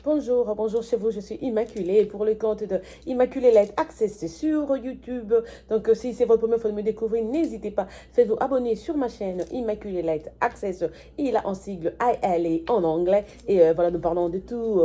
Bonjour, bonjour chez vous, je suis Immaculée pour le compte de Immaculée Light Access sur YouTube. Donc si c'est votre première fois de me découvrir, n'hésitez pas, faites-vous abonner sur ma chaîne Immaculée Light Access. Il a en sigle ILA en anglais. Et voilà, nous parlons de tout,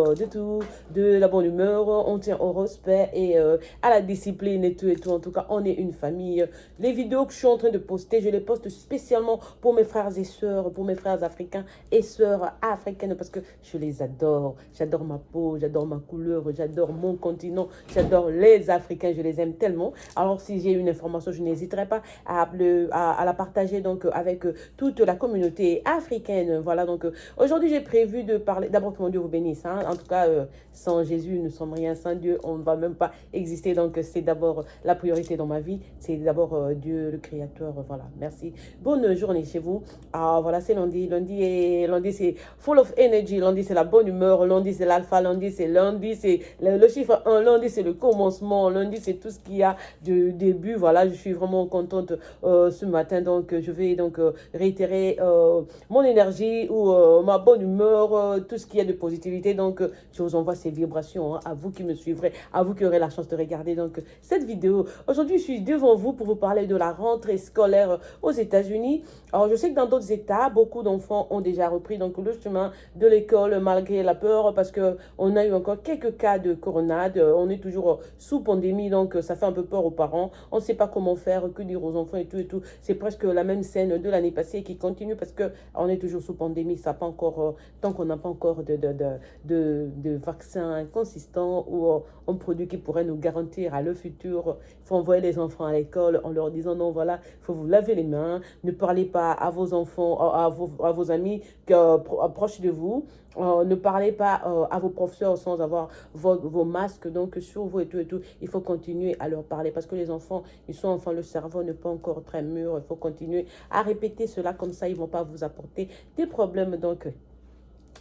de la bonne humeur, on tient au respect et à la discipline et tout. En tout cas, on est une famille. Les vidéos que je suis en train de poster, je les poste spécialement pour mes frères et sœurs, pour mes frères africains et sœurs africaines parce que je les adore. J'adore ma peau, j'adore ma couleur, j'adore mon continent, j'adore les Africains, je les aime tellement. Alors si j'ai une information, je n'hésiterai pas à la partager donc avec toute la communauté africaine. Voilà, donc aujourd'hui j'ai prévu de parler, d'abord que mon Dieu vous bénisse. Hein. En tout cas, sans Jésus, nous ne sommes rien, sans Dieu, on ne va même pas exister. Donc c'est d'abord la priorité dans ma vie, c'est d'abord Dieu le Créateur. Voilà, merci. Bonne journée chez vous. Ah, voilà, c'est lundi. Lundi c'est full of energy. Lundi, c'est la bonne humeur. Lundi, c'est l'alpha. Lundi, c'est le chiffre 1. Lundi, c'est le commencement. Lundi, c'est tout ce qu'il y a du début. Voilà, je suis vraiment contente ce matin. Donc, je vais donc réitérer mon énergie ou ma bonne humeur, tout ce qu'il y a de positivité. Donc, je vous envoie ces vibrations hein, à vous qui me suivrez, à vous qui aurez la chance de regarder donc cette vidéo. Aujourd'hui, je suis devant vous pour vous parler de la rentrée scolaire aux États-Unis. Alors, je sais que dans d'autres États, beaucoup d'enfants ont déjà repris donc le chemin de l'école malgré la peur parce qu'on a eu encore quelques cas de coronade. On est toujours sous pandémie, donc ça fait un peu peur aux parents. On ne sait pas comment faire, que dire aux enfants et tout et tout. C'est presque la même scène de l'année passée qui continue parce qu'on est toujours sous pandémie. Ça pas encore, tant qu'on n'a pas encore de vaccin consistant ou un produit qui pourrait nous garantir à le futur. Il faut envoyer les enfants à l'école en leur disant non, voilà, il faut vous laver les mains. Ne parlez pas à vos enfants, à vos amis proches de vous. Ne parlez pas à vos professeurs sans avoir vos masques donc sur vous et tout et tout. Il faut continuer à leur parler parce que les enfants, ils sont enfants, le cerveau n'est pas encore très mûr. Il faut continuer à répéter cela comme ça, ils ne vont pas vous apporter des problèmes donc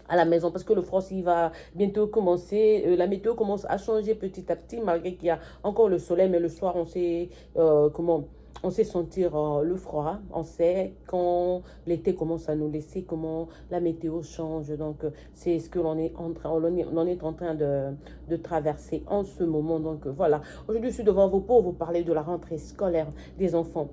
à la maison parce que le froid il va bientôt commencer, la météo commence à changer petit à petit malgré qu'il y a encore le soleil mais le soir on sait comment on sait sentir le froid, on sait quand l'été commence à nous laisser, comment la météo change. Donc, c'est ce que l'on est en train, on est en train de traverser en ce moment. Donc, voilà. Aujourd'hui, je suis devant vous pour vous parler de la rentrée scolaire des enfants.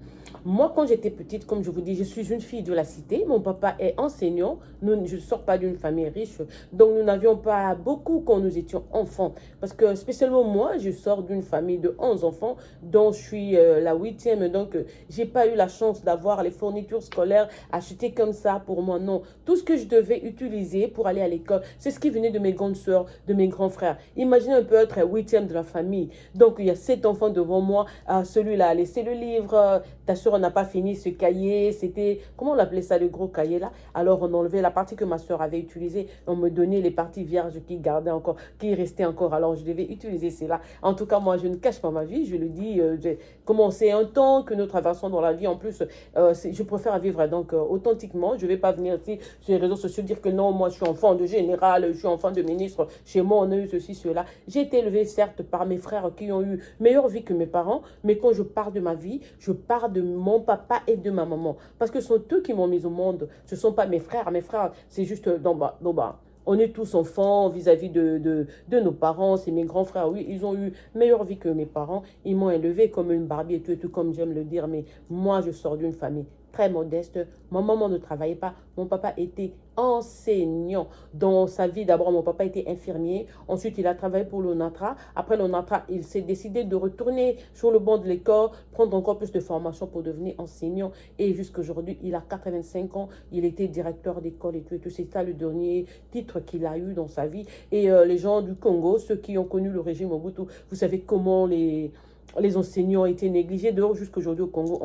Moi, quand j'étais petite, comme je vous dis, je suis une fille de la cité. Mon papa est enseignant. Je ne sors pas d'une famille riche. Donc, nous n'avions pas beaucoup quand nous étions enfants. Parce que, spécialement moi, je sors d'une famille de 11 enfants, dont je suis la 8e. Donc, j'ai pas eu la chance d'avoir les fournitures scolaires achetées comme ça pour moi. Non, tout ce que je devais utiliser pour aller à l'école, c'est ce qui venait de mes grandes soeurs, de mes grands frères. Imaginez un peu être 8e de la famille. Donc, il y a 7 enfants devant moi. Celui-là a laissé le livre. Ta soeur n'a pas fini ce cahier. C'était, comment on appelait ça, le gros cahier là? Alors, on enlevait la partie que ma soeur avait utilisée. On me donnait les parties vierges qui gardaient encore, qui restaient encore. Alors, je devais utiliser cela. En tout cas, moi, je ne cache pas ma vie. Je le dis, j'ai commencé un temps que nous traversons dans la vie. En plus, je préfère vivre donc authentiquement. Je ne vais pas venir ici sur les réseaux sociaux dire que non, moi je suis enfant de général, je suis enfant de ministre. Chez moi, on a eu ceci, cela. J'ai été élevée certes par mes frères qui ont eu meilleure vie que mes parents. Mais quand je parle de ma vie, je parle de mon papa et de ma maman. Parce que ce sont eux qui m'ont mis au monde. Ce ne sont pas mes frères. Mes frères, c'est juste d'en bas. On est tous enfants vis-à-vis de nos parents. C'est mes grands frères, oui, ils ont eu meilleure vie que mes parents. Ils m'ont élevé comme une Barbie et tout comme j'aime le dire. Mais moi, je sors d'une famille très modeste. Ma maman ne travaillait pas. Mon papa était enseignant. Dans sa vie, d'abord, mon papa était infirmier. Ensuite, il a travaillé pour l'ONATRA. Après l'ONATRA, il s'est décidé de retourner sur le banc de l'école, prendre encore plus de formation pour devenir enseignant. Et jusqu'à aujourd'hui, il a 85 ans. Il était directeur d'école et tout. C'est ça le dernier titre qu'il a eu dans sa vie. Et les gens du Congo, ceux qui ont connu le régime Mobutu, vous savez comment les enseignants ont été négligés. D'ailleurs, jusqu'aujourd'hui au Congo,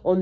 on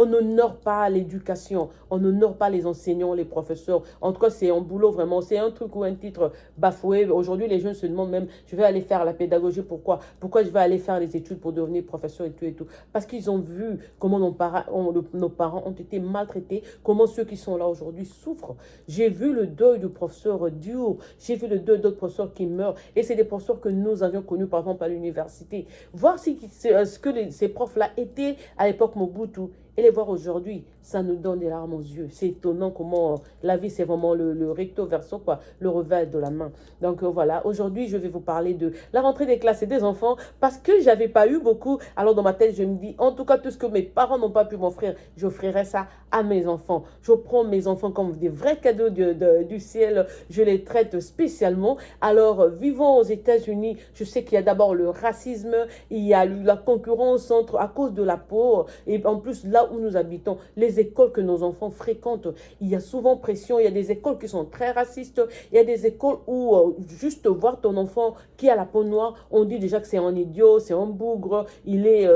n'honore pas l'éducation, on n'honore pas les enseignants, les professeurs. En tout cas, c'est un boulot vraiment, c'est un truc ou un titre bafoué. Aujourd'hui, les jeunes se demandent même, je vais aller faire la pédagogie, pourquoi? Pourquoi je vais aller faire les études pour devenir professeur et tout et tout? Parce qu'ils ont vu comment nos parents ont été maltraités, comment ceux qui sont là aujourd'hui souffrent. J'ai vu le deuil du professeur Dio, j'ai vu le deuil d'autres professeurs qui meurent. Et c'est des professeurs que nous avions connus, par exemple, à l'université. Voir ce que ces profs-là étaient à l'époque Mobutu. et les voir aujourd'hui, ça nous donne des larmes aux yeux. C'est étonnant comment la vie, c'est vraiment le recto verso, quoi, le revers de la main. Donc voilà, aujourd'hui, je vais vous parler de la rentrée des classes et des enfants parce que j'avais pas eu beaucoup. Alors dans ma tête, je me dis, en tout cas, tout ce que mes parents n'ont pas pu m'offrir, j'offrirai ça à mes enfants. Je prends mes enfants comme des vrais cadeaux du ciel. Je les traite spécialement. Alors, vivant aux États-Unis, je sais qu'il y a d'abord le racisme, il y a la concurrence à cause de la peau. Et en plus, là où nous habitons, les écoles que nos enfants fréquentent, il y a souvent pression. Il y a des écoles qui sont très racistes. Il y a des écoles où juste voir ton enfant qui a la peau noire, on dit déjà que c'est un idiot, c'est un bougre,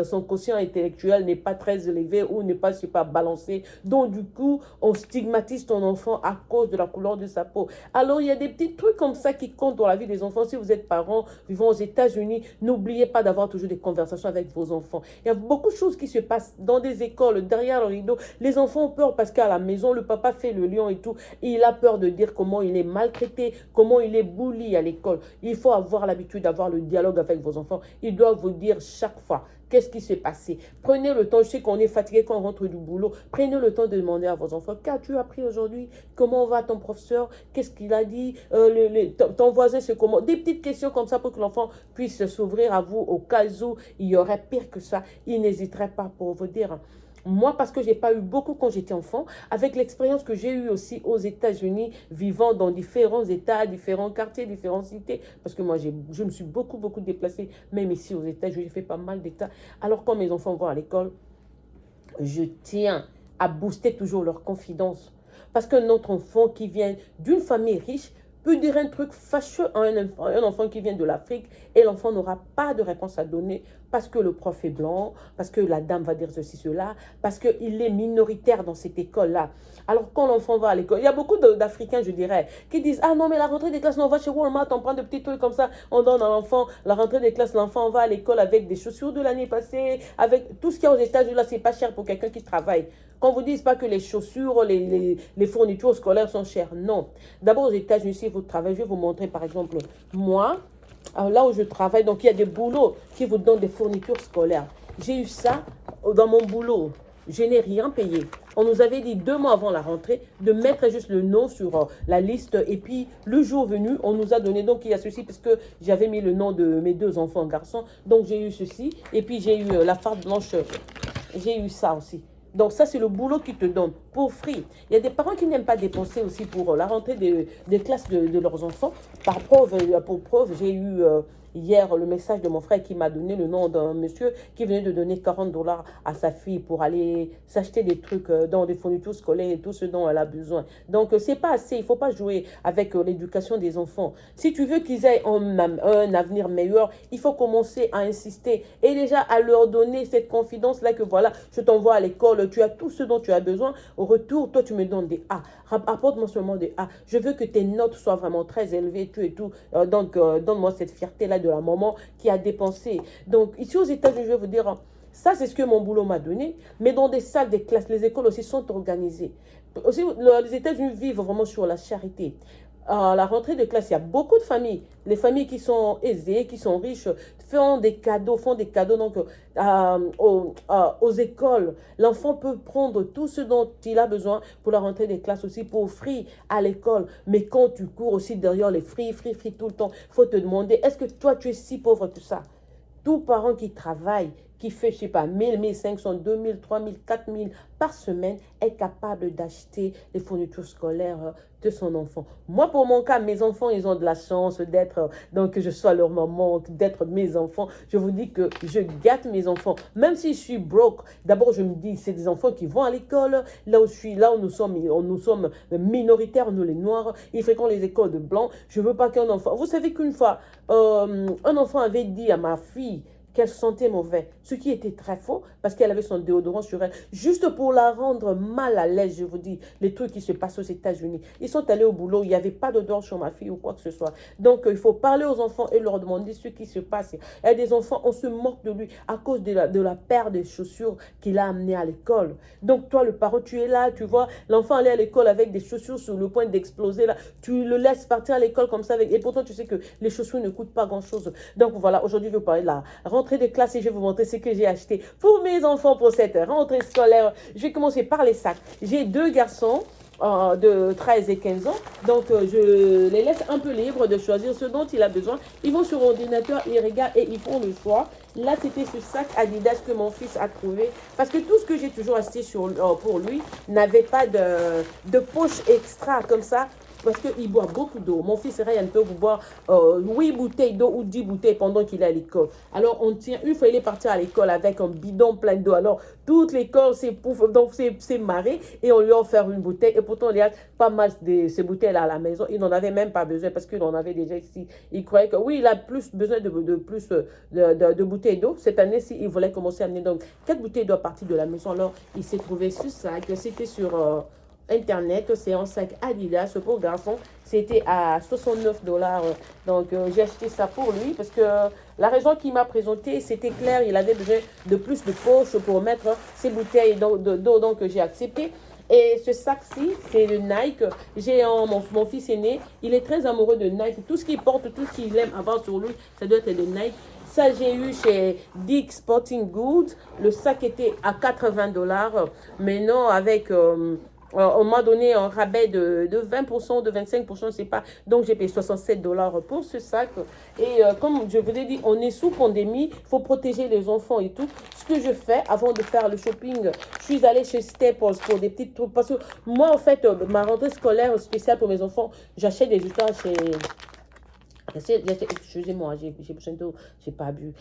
son quotient intellectuel n'est pas très élevé ou n'est pas super balancé. Donc du coup, on stigmatise ton enfant à cause de la couleur de sa peau. Alors il y a des petits trucs comme ça qui comptent dans la vie des enfants. Si vous êtes parents vivant aux États-Unis, n'oubliez pas d'avoir toujours des conversations avec vos enfants. Il y a beaucoup de choses qui se passent dans des écoles, derrière le rideau. Les enfants ont peur parce qu'à la maison, le papa fait le lion et tout. Et il a peur de dire comment il est maltraité, comment il est bully à l'école. Il faut avoir l'habitude d'avoir le dialogue avec vos enfants. Ils doivent vous dire chaque fois qu'est-ce qui s'est passé. Prenez le temps, je sais qu'on est fatigué quand on rentre du boulot. Prenez le temps de demander à vos enfants, qu'as-tu appris aujourd'hui? Comment va ton professeur? Qu'est-ce qu'il a dit? Ton voisin, c'est comment? Des petites questions comme ça pour que l'enfant puisse s'ouvrir à vous au cas où il y aurait pire que ça. Il n'hésiterait pas pour vous dire. Moi, parce que je n'ai pas eu beaucoup quand j'étais enfant, avec l'expérience que j'ai eue aussi aux États-Unis, vivant dans différents États, différents quartiers, différentes cités, parce que moi, je me suis beaucoup déplacée, même ici aux États-Unis, j'ai fait pas mal d'États. Alors, quand mes enfants vont à l'école, je tiens à booster toujours leur confiance. Parce que notre enfant qui vient d'une famille riche peut dire un truc fâcheux à un enfant qui vient de l'Afrique et l'enfant n'aura pas de réponse à donner parce que le prof est blanc, parce que la dame va dire ceci, cela, parce qu'il est minoritaire dans cette école-là. Alors quand l'enfant va à l'école, il y a beaucoup d'Africains, je dirais, qui disent « Ah non, mais la rentrée des classes, on va chez Walmart, on prend des petits trucs comme ça, on donne à l'enfant, la rentrée des classes, l'enfant va à l'école avec des chaussures de l'année passée, avec tout ce qu'il y a aux États-Unis, là, c'est pas cher pour quelqu'un qui travaille. » Qu'on ne vous dise pas que les chaussures, les fournitures scolaires sont chères. Non. D'abord, aux États-Unis, si vous travaillez, je vais vous montrer, par exemple, moi, là où je travaille, donc il y a des boulots qui vous donnent des fournitures scolaires. J'ai eu ça dans mon boulot. Je n'ai rien payé. On nous avait dit 2 mois avant la rentrée de mettre juste le nom sur la liste. Et puis, le jour venu, on nous a donné, donc il y a ceci, parce que j'avais mis le nom de mes 2 enfants garçons. Donc, j'ai eu ceci. Et puis, j'ai eu la farde blanche. J'ai eu ça aussi. Donc ça, c'est le boulot qu'ils te donnent pour free. Il y a des parents qui n'aiment pas dépenser aussi pour la rentrée des classes de leurs enfants. Pour preuve, j'ai eu hier le message de mon frère qui m'a donné le nom d'un monsieur qui venait de donner 40$ à sa fille pour aller s'acheter des trucs dans des fournitures scolaires et tout ce dont elle a besoin. Donc, c'est pas assez. Il ne faut pas jouer avec l'éducation des enfants. Si tu veux qu'ils aient un avenir meilleur, il faut commencer à insister et déjà à leur donner cette confidence-là que voilà, je t'envoie à l'école, tu as tout ce dont tu as besoin. Au retour, toi, tu me donnes des A. Apporte-moi seulement des A. Je veux que tes notes soient vraiment très élevées, tout et tout. Donc, donne-moi cette fierté-là de la maman qui a dépensé. Donc, ici aux États-Unis, je vais vous dire, ça, c'est ce que mon boulot m'a donné. Mais dans des salles, des classes, les écoles aussi sont organisées. Aussi, les États-Unis vivent vraiment sur la charité. À la rentrée de classe, il y a beaucoup de familles. Les familles qui sont aisées, qui sont riches, font des cadeaux donc, aux écoles. L'enfant peut prendre tout ce dont il a besoin pour la rentrée des classes aussi, pour offrir à l'école. Mais quand tu cours aussi derrière les free tout le temps, il faut te demander, est-ce que toi, tu es si pauvre que ça? Tout parent qui travaille, qui fait, je ne sais pas, 1000, 1500, 2000, 3000, 4000 par semaine, est capable d'acheter les fournitures scolaires de son enfant. Moi, pour mon cas, mes enfants, ils ont de la chance d'être, donc que je sois leur maman, d'être mes enfants. Je vous dis que je gâte mes enfants. Même si je suis broke, d'abord, je me dis, c'est des enfants qui vont à l'école. Là où je suis, là où nous sommes minoritaires, nous les Noirs, ils fréquentent les écoles de Blancs. Je ne veux pas qu'un enfant... Vous savez qu'une fois, un enfant avait dit à ma fille qu'elle sentait mauvais, ce qui était très faux parce qu'elle avait son déodorant sur elle, juste pour la rendre mal à l'aise, je vous dis, les trucs qui se passent aux États-Unis. Ils sont allés au boulot, il n'y avait pas d'odeur sur ma fille ou quoi que ce soit. Donc, il faut parler aux enfants et leur demander ce qui se passe. Il y a des enfants, on se moque de lui à cause de la paire de chaussures qu'il a amené à l'école. Donc, toi, le parent, tu es là, tu vois, l'enfant allait à l'école avec des chaussures sur le point d'exploser, là, tu le laisses partir à l'école comme ça, et pourtant, tu sais que les chaussures ne coûtent pas grand-chose. Donc, voilà, aujourd'hui, je vais vous parler de la rentrée rentrée de classe et je vais vous montrer ce que j'ai acheté pour mes enfants pour cette rentrée scolaire. Je vais commencer par les sacs. J'ai 2 garçons de 13 et 15 ans. Donc, je les laisse un peu libres de choisir ce dont il a besoin. Ils vont sur l'ordinateur, ils regardent et ils font le choix. Là, c'était ce sac Adidas que mon fils a trouvé. Parce que tout ce que j'ai toujours acheté pour lui n'avait pas de poche extra comme ça. Parce qu'il boit beaucoup d'eau. Mon fils Ryan peut vous boire 8 bouteilles d'eau ou 10 bouteilles pendant qu'il est à l'école. Alors, une fois il est parti à l'école avec un bidon plein d'eau. Alors, toute l'école s'est marrée et on lui a offert une bouteille. Et pourtant, il y a pas mal de ces bouteilles-là à la maison. Il n'en avait même pas besoin parce qu'il en avait déjà ici. Il croyait que oui, il a plus besoin de bouteilles d'eau. Cette année-ci, il voulait commencer à amener donc 4 bouteilles d'eau à partir de la maison. Alors, il s'est trouvé ce sac. C'était sur Internet, c'est un sac Adidas pour garçon. C'était à 69 $. Donc, j'ai acheté ça pour lui parce que la raison qu'il m'a présenté, c'était clair. Il avait besoin de plus de poches pour mettre ses bouteilles d'eau. Donc, j'ai accepté. Et ce sac-ci, c'est le Nike. J'ai mon fils aîné, il est très amoureux de Nike. Tout ce qu'il porte, tout ce qu'il aime avoir sur lui, ça doit être le Nike. Ça, j'ai eu chez Dick's Sporting Goods. Le sac était à 80 $. Maintenant, avec... on m'a donné un rabais de 20%, de 25%, je ne sais pas. Donc, j'ai payé 67 $ pour ce sac. Et comme je vous ai dit, on est sous pandémie. Il faut protéger les enfants et tout. Ce que je fais avant de faire le shopping, je suis allée chez Staples pour des petits trucs. Parce que moi, en fait, ma rentrée scolaire spéciale pour mes enfants, j'achète des histoires chez... Excusez-moi, j'ai besoin d'eau, j'ai pas bu.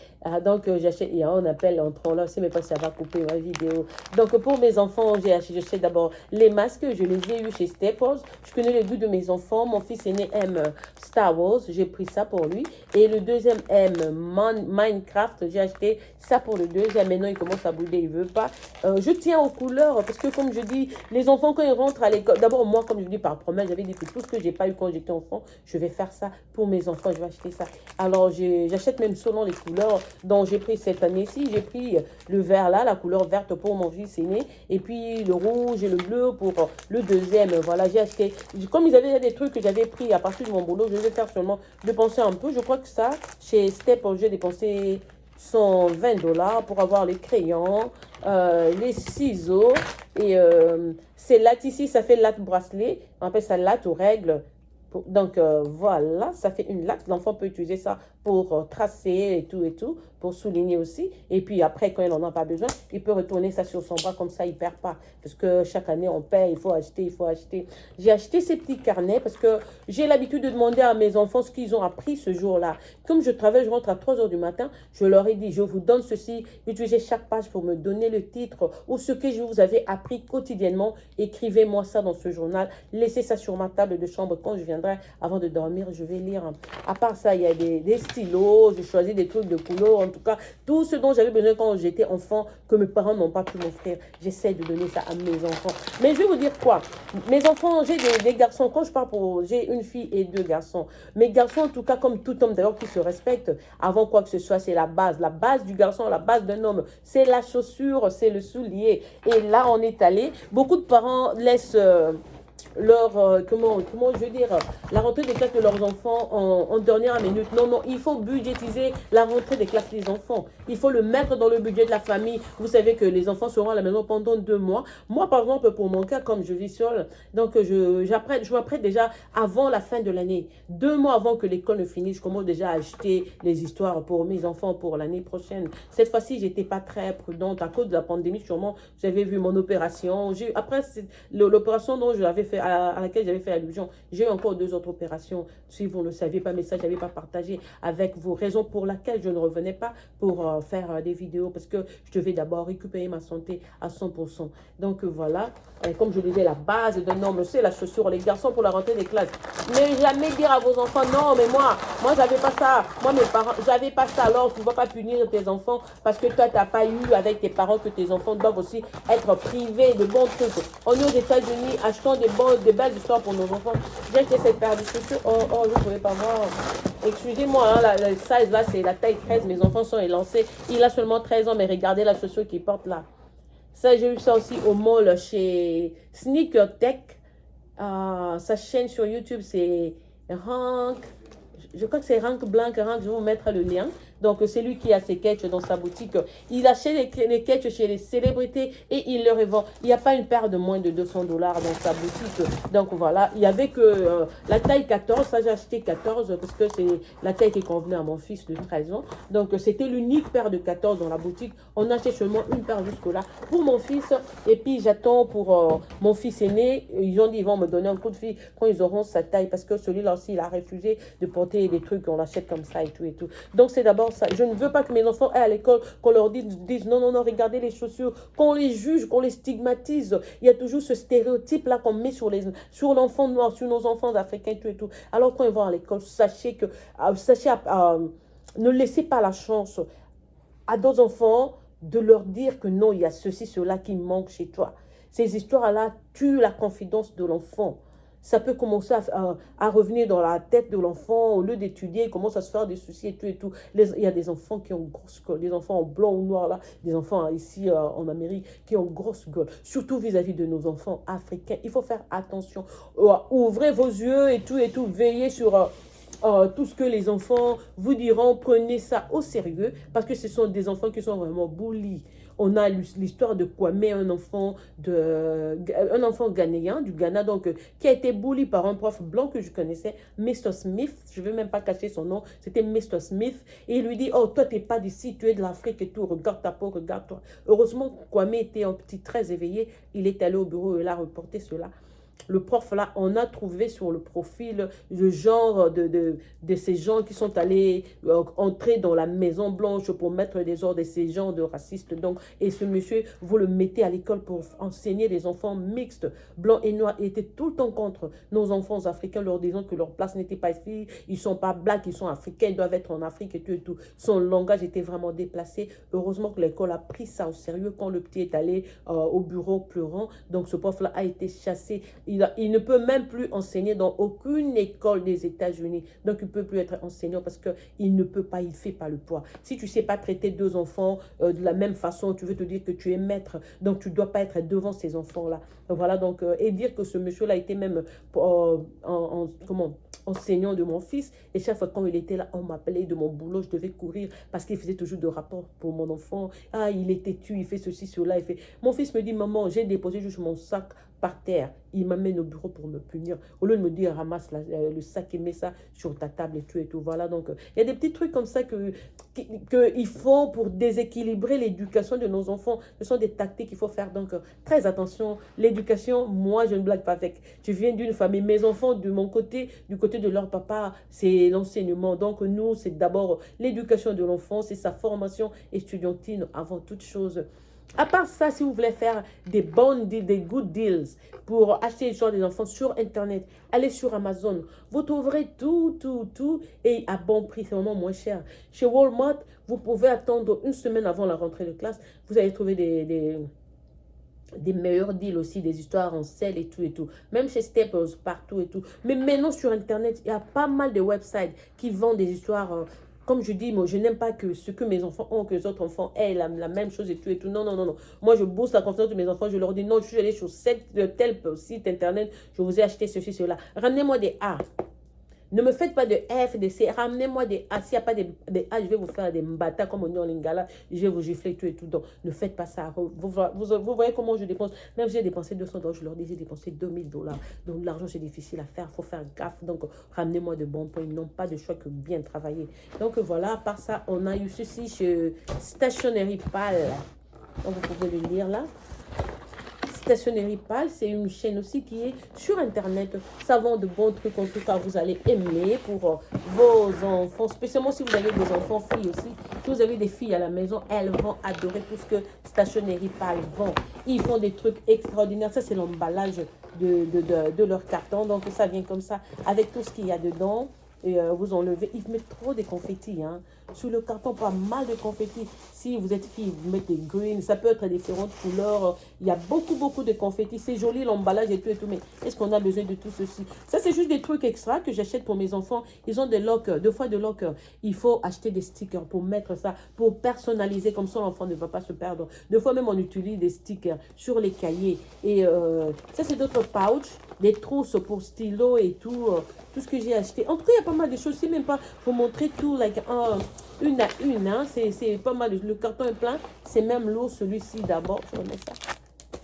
Donc, j'achète, et on appelle, entrant là, je sais même pas si ça va couper ma vidéo. Donc, pour mes enfants, j'achète d'abord les masques, je les ai eus chez Staples. Je connais le goût de mes enfants. Mon fils aîné aime Star Wars, j'ai pris ça pour lui. Et le deuxième aime Minecraft, j'ai acheté ça pour le deuxième. Maintenant, il commence à bouder, il veut pas. Je tiens aux couleurs, parce que comme je dis, les enfants, quand ils rentrent à l'école, d'abord, moi, comme je dis par promesse, j'avais dit que tout ce que j'ai pas eu quand j'étais enfant, je vais faire ça pour mes enfants. Je vais acheter ça. Alors, j'achète même selon les couleurs dont j'ai pris cette année-ci. J'ai pris le vert là, la couleur verte pour mon fils aîné. Et puis, le rouge et le bleu pour le deuxième. Voilà, j'ai acheté. Comme ils avaient des trucs que j'avais pris à partir de mon boulot, je vais faire seulement dépenser un peu. Je crois que ça, chez Staples, j'ai dépensé 120 $ pour avoir les crayons, les ciseaux. Et c'est latte ici, ça fait latte bracelet. On appelle ça latte aux règles. Donc, voilà, ça fait une latte. L'enfant peut utiliser ça pour tracer et tout, pour souligner aussi. Et puis après, quand il n'en a pas besoin, il peut retourner ça sur son bras, comme ça, il ne perd pas. Parce que chaque année, on paie, il faut acheter, il faut acheter. J'ai acheté ces petits carnets parce que j'ai l'habitude de demander à mes enfants ce qu'ils ont appris ce jour-là. Comme je travaille, je rentre à 3 h du matin, je leur ai dit, je vous donne ceci, utilisez chaque page pour me donner le titre ou ce que je vous avais appris quotidiennement. Écrivez-moi ça dans ce journal. Laissez ça sur ma table de chambre quand je viendrai avant de dormir, je vais lire. À part ça, il y a des stylos, j'ai choisi des trucs de couleur, en tout cas, tout ce dont j'avais besoin quand j'étais enfant, que mes parents n'ont pas pu m'offrir. J'essaie de donner ça à mes enfants. Mais je vais vous dire quoi, mes enfants, j'ai des garçons, quand je parle j'ai une fille et 2 garçons. Mes garçons, en tout cas, comme tout homme d'ailleurs qui se respecte, avant quoi que ce soit, c'est la base du garçon, la base d'un homme, c'est la chaussure, c'est le soulier. Et là, on est allé, beaucoup de parents laissent... comment je veux dire, la rentrée des classes de leurs enfants en dernière minute. Non, non, il faut budgétiser la rentrée des classes des enfants. Il faut le mettre dans le budget de la famille. Vous savez que les enfants seront à la maison pendant 2 mois. Moi, par exemple, pour mon cas, comme je vis seule, donc je m'apprête déjà avant la fin de l'année. 2 mois avant que l'école ne finisse, je commence déjà à acheter les histoires pour mes enfants pour l'année prochaine. Cette fois-ci, j'étais pas très prudente à cause de la pandémie. Sûrement, vous avez vu mon opération. Après, l'opération dont je l'avais fait, à laquelle j'avais fait allusion, j'ai eu encore 2 autres opérations. Si vous ne le saviez pas, mais ça, je n'avais pas partagé avec vous. Raison pour laquelle je ne revenais pas pour faire des vidéos, parce que je devais d'abord récupérer ma santé à 100%. Donc voilà, comme je disais, la base d'un homme, c'est la chaussure, les garçons pour la rentrée des classes. Mais jamais dire à vos enfants, non, mais moi, j'avais pas ça. Moi, mes parents, j'avais pas ça. Alors, tu ne vas pas punir tes enfants parce que toi, tu n'as pas eu avec tes parents que tes enfants doivent aussi être privés de bons trucs. On est aux États-Unis, achetons des belles histoires pour nos enfants. J'ai acheté cette paire de chaussures. Oh, vous ne pouvez pas voir. Excusez-moi, hein, la size là, c'est la taille 13. Mes enfants sont élancés. Il a seulement 13 ans, mais regardez la chaussure qu'il porte là. Ça, j'ai eu ça aussi au mall chez Sneaker Tech. Sa chaîne sur YouTube, c'est Rank. Je crois que c'est Rank Blanc. Rank, je vais vous mettre le lien. Donc, c'est lui qui a ses catchs dans sa boutique. Il achète les catchs chez les célébrités et il les revend. Il n'y a pas une paire de moins de 200 $ dans sa boutique. Donc, voilà. Il y avait que la taille 14. Ça, j'ai acheté 14 parce que c'est la taille qui convenait à mon fils de 13 ans. Donc, c'était l'unique paire de 14 dans la boutique. On achetait seulement une paire jusque-là pour mon fils. Et puis, j'attends pour mon fils aîné. Ils ont dit ils vont me donner un coup de fil quand ils auront sa taille. Parce que celui-là aussi, il a refusé de porter des trucs qu'on l'achète comme ça et tout et tout. Donc, c'est d'abord ça. Je ne veux pas que mes enfants aient à l'école, qu'on leur dise non, non, non, regardez les chaussures, qu'on les juge, qu'on les stigmatise. Il y a toujours ce stéréotype-là qu'on met sur l'enfant noir, sur nos enfants africains et tout et tout. Alors, quand ils vont à l'école, sachez ne laissez pas la chance à d'autres enfants de leur dire que non, il y a ceci, cela qui manque chez toi. Ces histoires-là tuent la confidence de l'enfant. Ça peut commencer à revenir dans la tête de l'enfant. Au lieu d'étudier, il commence à se faire des soucis et tout et tout. Il y a des enfants qui ont grosse gueule, des enfants en blanc ou noir là, des enfants ici en Amérique qui ont grosse gueule. Surtout vis-à-vis de nos enfants africains. Il faut faire attention. Ouvrez vos yeux et tout, veillez sur tout ce que les enfants vous diront. Prenez ça au sérieux parce que ce sont des enfants qui sont vraiment bullies. On a l'histoire de Kwame, un enfant ghanéen, du Ghana, donc, qui a été bully par un prof blanc que je connaissais, Mr. Smith. Je ne vais même pas cacher son nom. C'était Mr. Smith. Et il lui dit, oh, toi, tu n'es pas d'ici, tu es de l'Afrique et tout. Regarde ta peau, regarde-toi. Heureusement, Kwame était un petit très éveillé. Il est allé au bureau et il a reporté cela. Le prof là, on a trouvé sur le profil le genre de ces gens qui sont allés entrer dans la Maison Blanche pour mettre des ordres, de ces gens de racistes. Donc, et ce monsieur, vous le mettez à l'école pour enseigner des enfants mixtes, blancs et noirs. Il était tout le temps contre nos enfants africains, leur disant que leur place n'était pas ici, ils ne sont pas blacks, ils sont africains, ils doivent être en Afrique et tout et tout. Son langage était vraiment déplacé. Heureusement que l'école a pris ça au sérieux quand le petit est allé au bureau pleurant. Donc, ce prof là a été chassé. Il ne peut même plus enseigner dans aucune école des États-Unis. Donc, il ne peut plus être enseignant parce qu'il ne peut pas, il ne fait pas le poids. Si tu ne sais pas traiter deux enfants de la même façon, tu veux te dire que tu es maître. Donc, tu ne dois pas être devant ces enfants-là. Voilà, donc, et dire que ce monsieur-là était même enseignant de mon fils. Et chaque fois quand il était là, on m'appelait de mon boulot, je devais courir parce qu'il faisait toujours de rapports pour mon enfant. Ah, il est têtu, il fait ceci, cela. Il fait... Mon fils me dit, maman, j'ai déposé juste mon sac par terre. Il m'amène au bureau pour me punir. Au lieu de me dire, ramasse le sac et mets ça sur ta table et tout et tout. Voilà, donc il y a des petits trucs comme ça qu'ils font pour déséquilibrer l'éducation de nos enfants. Ce sont des tactiques qu'il faut faire. Donc, très attention. L'éducation, moi, je ne blague pas avec. Je viens d'une famille. Mes enfants, de mon côté, du côté de leur papa, c'est l'enseignement. Donc, nous, c'est d'abord l'éducation de l'enfant, c'est sa formation estudiantine avant toute chose. À part ça, si vous voulez faire des bons deals, des good deals pour acheter les choses des enfants sur Internet, allez sur Amazon. Vous trouverez tout et à bon prix, c'est vraiment moins cher. Chez Walmart, vous pouvez attendre une semaine avant la rentrée de classe. Vous allez trouver des meilleurs deals aussi, des histoires en sel et tout. Même chez Staples, partout et tout. Mais maintenant sur Internet, il y a pas mal de websites qui vendent des histoires... comme je dis, moi, je n'aime pas que ce que mes enfants ont, que les autres enfants aient la même chose et tout. Non, non, non, non. Moi, je booste la confiance de mes enfants. Je leur dis, non, je suis allé sur tel site Internet. Je vous ai acheté ceci, cela. Ramenez-moi des A. Ne me faites pas de F, de C. Ramenez-moi des A. S'il n'y a pas des A, je vais vous faire des mbata, comme on dit en lingala. Je vais vous gifler tout et tout. Donc, ne faites pas ça. Vous voyez comment je dépense. Même si j'ai dépensé 200 $, je leur dis, j'ai dépensé 2000 $. Donc, l'argent, c'est difficile à faire. Il faut faire gaffe. Donc, ramenez-moi de bons points. Ils n'ont pas de choix que bien travailler. Donc, voilà. À part ça, on a eu ceci chez Stationery Pal. Donc, vous pouvez le lire là. Stationery Pal, c'est une chaîne aussi qui est sur Internet. Ça vend de bons trucs, en tout cas, vous allez aimer pour vos enfants, spécialement si vous avez des enfants filles aussi. Si vous avez des filles à la maison, elles vont adorer tout ce que Stationery Pal vend. Ils font des trucs extraordinaires. Ça, c'est l'emballage de leur carton. Donc, ça vient comme ça, avec tout ce qu'il y a dedans. Et vous enlevez, ils mettent trop de confettis, hein. Sur le carton, pas mal de confettis. Si vous êtes fille, vous mettez des green, ça peut être différentes couleurs. Il y a beaucoup de confettis. C'est joli l'emballage et tout, mais est-ce qu'on a besoin de tout ceci? Ça, c'est juste des trucs extra que j'achète pour mes enfants. Ils ont des lockers, 2 fois de lockers. Il faut acheter des stickers pour mettre ça, pour personnaliser, comme ça l'enfant ne va pas se perdre. 2 fois même, on utilise des stickers sur les cahiers. Et ça, c'est d'autres pouches, des trousses pour stylo et tout. Tout ce que j'ai acheté. En tout cas, il y a pas mal de choses. C'est même pas pour montrer tout, like, Une à une, hein. C'est pas mal. Le carton est plein. C'est même lourd, celui-ci d'abord. Je remets ça.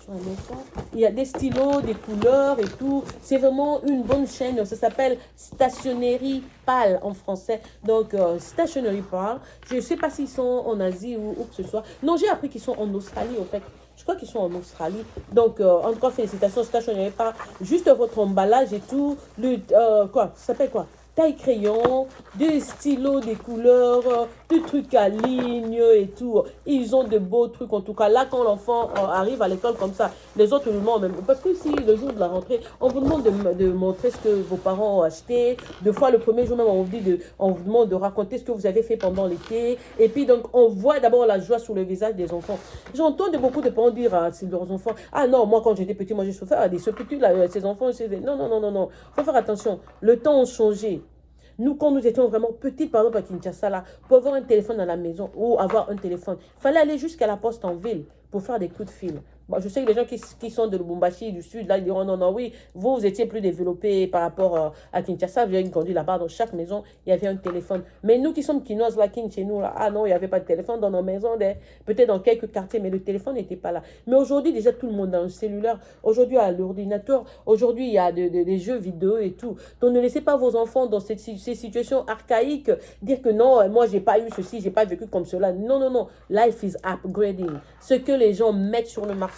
Je remets ça. Il y a des stylos, des couleurs et tout. C'est vraiment une bonne chaîne. Ça s'appelle Stationery Pal en français. Donc, Stationery Pal. Je ne sais pas s'ils sont en Asie ou où que ce soit. Non, j'ai appris qu'ils sont en Australie, en fait. Je crois qu'ils sont en Australie. Donc, en tout cas, félicitations, Stationery Pal. Juste votre emballage et tout. Quoi? Ça s'appelle quoi? Taille crayon, des stylos, des couleurs, des trucs à ligne et tout. Ils ont de beaux trucs. En tout cas, là, quand l'enfant arrive à l'école comme ça, les autres le demandent même. Parce que si le jour de la rentrée, on vous demande de montrer ce que vos parents ont acheté. Deux fois, le premier jour même, on vous demande de raconter ce que vous avez fait pendant l'été. Et puis, donc, on voit d'abord la joie sur le visage des enfants. J'entends beaucoup de parents dire à leurs enfants, ah non, moi, quand j'étais petit, moi, j'ai souffert des ce petit, là, ces enfants, non, non, non, non, non. Il faut faire attention. Le temps a changé. Nous, quand nous étions vraiment petites, par exemple à Kinshasa, là, pour avoir un téléphone à la maison ou avoir un téléphone, il fallait aller jusqu'à la poste en ville pour faire des coups de fil. Bon, je sais que les gens qui sont de Lubumbashi, du sud, là, ils diront non, non, oui, vous étiez plus développés par rapport à Kinshasa, vous avez grandi là-bas, dans chaque maison, il y avait un téléphone. Mais nous qui sommes quinoises, là, chez nous, là, ah non, il n'y avait pas de téléphone dans nos maisons, peut-être dans quelques quartiers, mais le téléphone n'était pas là. Mais aujourd'hui, déjà, tout le monde a un cellulaire. Aujourd'hui, il y a l'ordinateur. Aujourd'hui, il y a des jeux vidéo et tout. Donc, ne laissez pas vos enfants dans ces situations archaïques dire que non, moi, j'ai pas eu ceci, j'ai pas vécu comme cela. Non, non, non. Life is upgrading. Ce que les gens mettent sur le marché.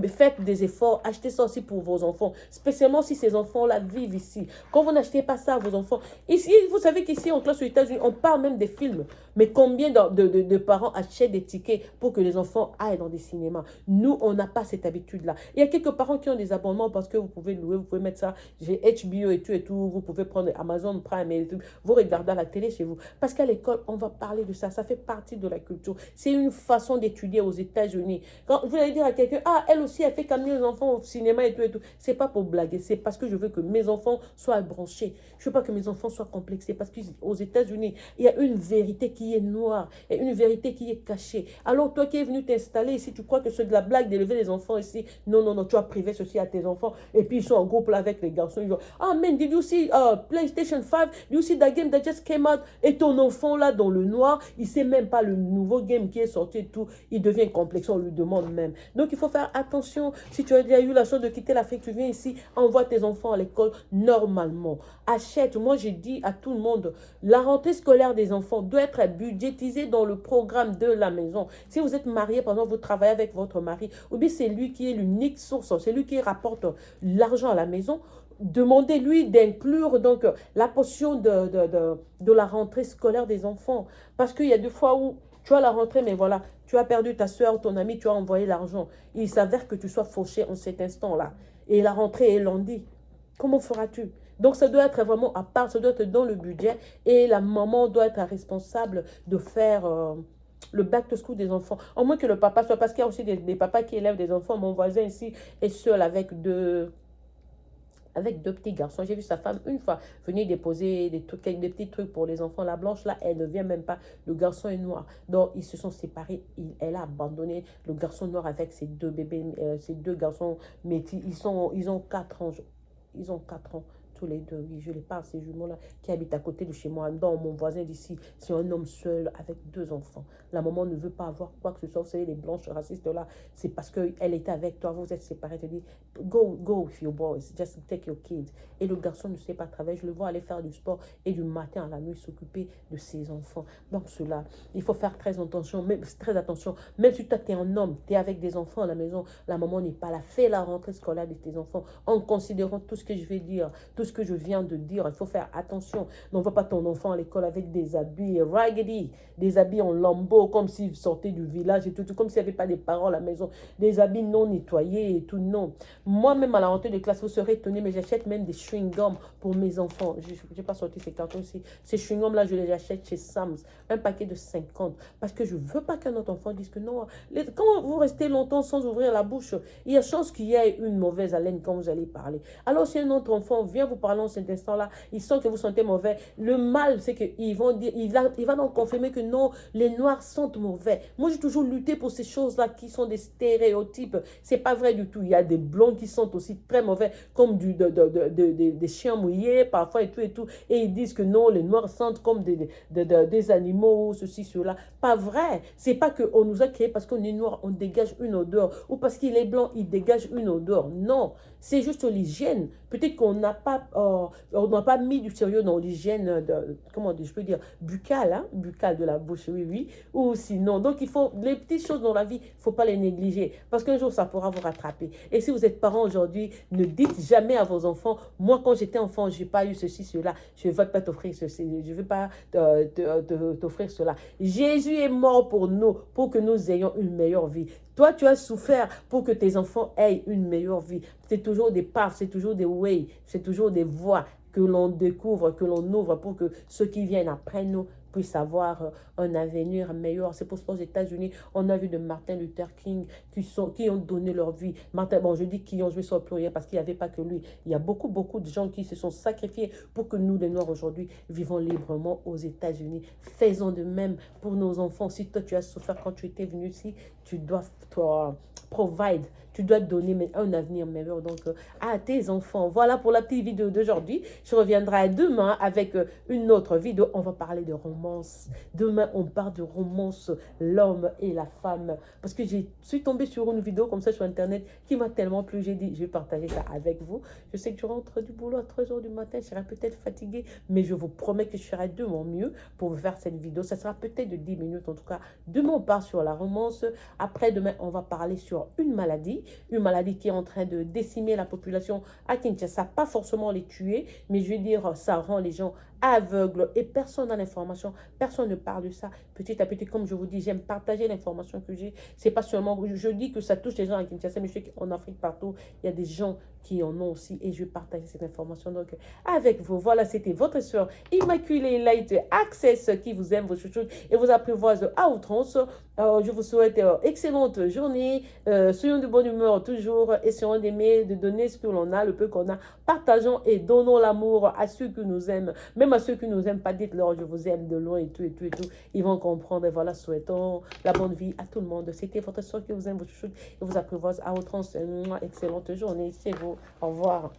Faites des efforts, achetez ça aussi pour vos enfants, spécialement si ces enfants-là vivent ici. Quand vous n'achetez pas ça à vos enfants, ici, vous savez qu'ici, en classe aux États-Unis, on parle même des films. Mais combien de parents achètent des tickets pour que les enfants aillent dans des cinémas? Nous, on n'a pas cette habitude-là. Il y a quelques parents qui ont des abonnements parce que vous pouvez louer, vous pouvez mettre ça, j'ai HBO et tout, vous pouvez prendre Amazon Prime et tout, vous regardez à la télé chez vous. Parce qu'à l'école, on va parler de ça, ça fait partie de la culture. C'est une façon d'étudier aux États-Unis. Quand vous allez dire à quelqu'un, ah, elle aussi, elle fait qu'amener les enfants au cinéma et tout, c'est pas pour blaguer, c'est parce que je veux que mes enfants soient branchés. Je veux pas que mes enfants soient complexés parce qu'aux États-Unis, il y a une vérité qui est noire et une vérité qui est cachée. Alors, toi qui es venu t'installer ici, tu crois que c'est de la blague d'élever les enfants ici? Non, non, non, tu as privé ceci à tes enfants et puis ils sont en groupe là avec les garçons. Ils disent, ah, man, did you see PlayStation 5? Did you see that game that just came out? Et ton enfant là dans le noir, il sait même pas le nouveau game qui est sorti et tout. Il devient complexe, on lui demande même. Donc, il faut faire attention. Si tu as déjà eu la chance de quitter l'Afrique, tu viens ici, envoie tes enfants à l'école normalement. Achète. Moi, j'ai dit à tout le monde, la rentrée scolaire des enfants doit être budgétisée dans le programme de la maison. Si vous êtes marié, par exemple, vous travaillez avec votre mari, ou bien c'est lui qui est l'unique source, c'est lui qui rapporte l'argent à la maison, demandez-lui d'inclure donc la portion de la rentrée scolaire des enfants. Parce qu'il y a des fois où tu as la rentrée, mais voilà, tu as perdu ta soeur, ton ami, tu as envoyé l'argent. Il s'avère que tu sois fauché en cet instant-là. Et la rentrée est lundi. Comment feras-tu? Donc, ça doit être vraiment à part, ça doit être dans le budget. Et la maman doit être responsable de faire le back to school des enfants. Au moins que le papa soit, parce qu'il y a aussi des papas qui élèvent des enfants. Mon voisin ici est seul avec deux petits garçons. J'ai vu sa femme une fois venir déposer des petits trucs pour les enfants. La blanche, là, elle ne vient même pas. Le garçon est noir. Donc, ils se sont séparés. Elle a abandonné le garçon noir avec ses deux bébés, ses deux garçons métis. Ils ont 4 ans. Ils ont 4 ans. Tous les deux, oui, je les parle, ces jumeaux-là, qui habitent à côté de chez moi. Donc, mon voisin d'ici, c'est un homme seul avec 2 enfants. La maman ne veut pas avoir quoi que ce soit. Vous savez, les blanches racistes-là, c'est parce qu'elle était avec toi, vous êtes séparés. Elle te dit, go with your boys, just take your kids. Et le garçon ne sait pas travailler. Je le vois aller faire du sport et du matin à la nuit s'occuper de ses enfants. Donc, cela, il faut faire très attention. Même si toi, tu es un homme, tu es avec des enfants à la maison, la maman n'est pas là. Fais la rentrée scolaire de tes enfants en considérant tout ce que je vais dire, tout ce que je viens de dire. Il faut faire attention. N'envoie pas ton enfant à l'école avec des habits raggedy, des habits en lambeaux, comme s'il sortait du village et tout, comme s'il n'y avait pas des parents à la maison, des habits non nettoyés et tout, non. Moi-même, à la rentrée de classe, vous serez étonné, mais j'achète même des chewing-gums pour mes enfants. Je n'ai pas sorti ces cartons aussi. Ces chewing-gums-là, je les achète chez Sam's, un paquet de 50, parce que je ne veux pas qu'un autre enfant dise que non. Quand vous restez longtemps sans ouvrir la bouche, il y a chance qu'il y ait une mauvaise haleine quand vous allez parler. Alors, si un autre enfant vient vous parlant cet instant-là, ils sentent que vous sentez mauvais. Le mal, c'est qu'ils vont dire, il va donc confirmer que non, les noirs sentent mauvais. Moi, j'ai toujours lutté pour ces choses-là qui sont des stéréotypes. C'est pas vrai du tout. Il y a des blonds qui sentent aussi très mauvais, comme des chiens mouillés, parfois et tout et tout. Et ils disent que non, les noirs sentent comme des animaux, ceci, cela. Pas vrai. C'est pas qu'on nous a créés parce qu'on est noir, on dégage une odeur. Ou parce qu'il est blanc, il dégage une odeur. Non. C'est juste l'hygiène. Peut-être qu'on n'a pas mis du sérieux dans l'hygiène, comment je peux dire, buccale, hein? Buccale de la bouche, oui, oui. Ou sinon, donc il faut, les petites choses dans la vie, il ne faut pas les négliger. Parce qu'un jour, ça pourra vous rattraper. Et si vous êtes parent aujourd'hui, ne dites jamais à vos enfants, moi, quand j'étais enfant, je n'ai pas eu ceci, cela. Je ne vais pas t'offrir ceci, je ne vais pas t'offrir cela. Jésus est mort pour nous, pour que nous ayons une meilleure vie. Toi, tu as souffert pour que tes enfants aient une meilleure vie. C'est toujours des paths, c'est toujours des ways, c'est toujours des voies que l'on découvre, que l'on ouvre pour que ceux qui viennent après nous puissent avoir un avenir meilleur. C'est pour ça qu'aux États-Unis, on a vu de Martin Luther King qui ont donné leur vie. Martin, bon, je dis qui ont, je vais sur le pluriel parce qu'il n'y avait pas que lui. Il y a beaucoup, beaucoup de gens qui se sont sacrifiés pour que nous, les Noirs, aujourd'hui, vivons librement aux États-Unis. Faisons de même pour nos enfants. Si toi, tu as souffert quand tu étais venu ici, tu dois provide. Tu dois donner un avenir meilleur donc à tes enfants. Voilà pour la petite vidéo d'aujourd'hui. Je reviendrai demain avec une autre vidéo. On va parler de romance. Demain, on parle de romance, l'homme et la femme. Parce que je suis tombée sur une vidéo comme ça sur Internet qui m'a tellement plu. J'ai dit, je vais partager ça avec vous. Je sais que je rentre du boulot à 3 h du matin. Je serai peut-être fatiguée, mais je vous promets que je ferai de mon mieux pour vous faire cette vidéo. Ça sera peut-être de 10 minutes en tout cas. Demain, on part sur la romance. Après, demain, on va parler sur une maladie qui est en train de décimer la population à Kinshasa, pas forcément les tuer, mais je veux dire, ça rend les gens aveugles et personne n'a l'information, personne ne parle de ça. Petit à petit, comme je vous dis, j'aime partager l'information que j'ai. C'est pas seulement, je dis que ça touche les gens à Kinshasa, mais je sais qu'en Afrique partout, il y a des gens qui en ont aussi et je vais partager cette information donc avec vous. Voilà, c'était votre soeur Immaculée Light Access qui vous aime, vos chouchous et vous apprivoise à outrance. Je vous souhaite excellente journée. Soyons de bonne humeur toujours. Essayons d'aimer, de donner ce que l'on a, le peu qu'on a. Partageons et donnons l'amour à ceux qui nous aiment. Même à ceux qui nous aiment pas, dites-leur je vous aime de loin et tout et tout et tout. Ils vont comprendre. Et voilà, souhaitons la bonne vie à tout le monde. C'était votre soeur qui vous aime, vos chouchous et vous apprivoise à outrance. Excellente journée. C'est vous. Au revoir.